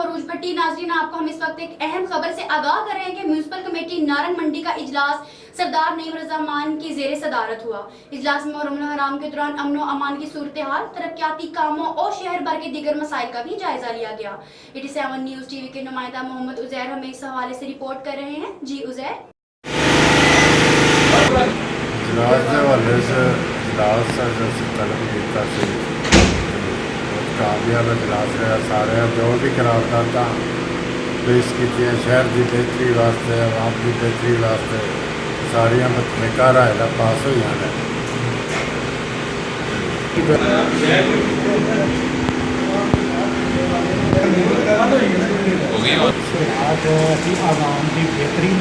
अरूज भट्टी। नाज़रीन, आपको हम इस वक्त एक अहम खबर से आगाह कर रहे हैं कि म्यूनिसिपल कमेटी नारंग मंडी का इजलास सरदार नईम रजा मान की जेर सदारत हुआ। इजलास में मुहर्रम हराम के दौरान अमन व अमान की सूरत हाल, तरक्याती कामों और शहर भर के दीगर मसाइल का भी जायजा लिया गया। 87 न्यूज टीवी के नुमाइंदा मोहम्मद उजैर हमें इस हवाले से रिपोर्ट कर रहे हैं। जी उजैर। कामयाब इजलास रहा। सारे जो भी करारदादा पेश की शहर की बेहतरी वास्ते, आवाम की बेहतरी वास्ते सारिया तकनीका राय पास हुई हैं। आवाम की बेहतरी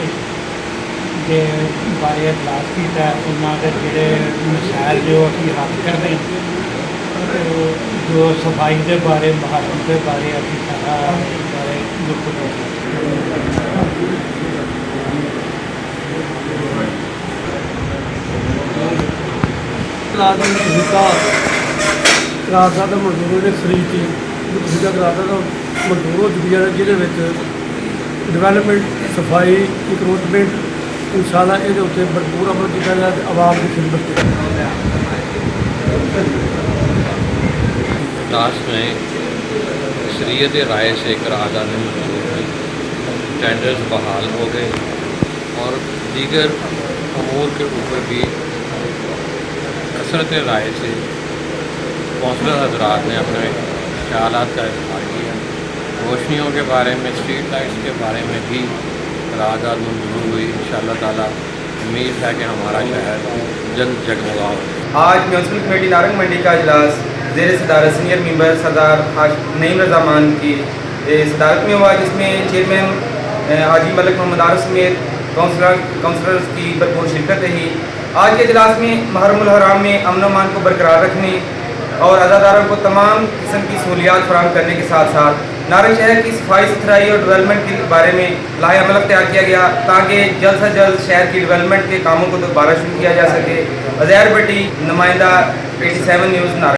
के बारे इजलास किया। उन्होंने जोड़े मसाइल जो अभी हल करते हैं, जो सफाई के बारे, मुहर्रम के बारे अभी सारा बारे करारदाद मंजूर ने खरीद की दूजा करारदाद मंजूर हो चुकी है, जिहदे डिवेलपमेंट, सफाई, रिक्रूटमेंट इंशाअल्लाह ये उत्ते भरपूर अमल किया जाए आवाम की खिदमत। इजलास में शरीयत राय से करारदादें मंजूर हुई, टेंडर्स बहाल हो गए और दीगर अमूर के ऊपर भी कसरत राय से कौंसलर हजरात ने अपने ख्यालात का इज़हार किया। रोशनियों के बारे में, स्ट्रीट लाइट्स के बारे में भी करारदाद मंजूर हुई। इंशाअल्लाह ताला उम्मीद है कि हमारा शहर जल्द जगमगा हो। आज म्यूनसिपल कमेटी नारंग मंडी का इजलास ज़ेर सदारत सीनियर मेंबर सरदार नईम रजा मान की सदारत में हुआ, जिसमें चेयरमैन हाजी मलिक मोहम्मद आरिफ समेत काउंसलर्स की भरपूर शिरकत रही। आज के इजलास में मुहर्रम हराम में अमन अमान को बरकरार रखने और अज़ादारों को तमाम किस्म की सहूलियात फराहम करने के साथ साथ नारंग शहर की सफाई सुथराई और डेवलपमेंट के बारे में लाहे अमल तैयार किया गया, ताकि जल्द से जल्द शहर की डेवलपमेंट के कामों को दोबारा शुरू किया जा सके। उजैर भट्टी, नुमाइंदा 87 न्यूज़ नारंग।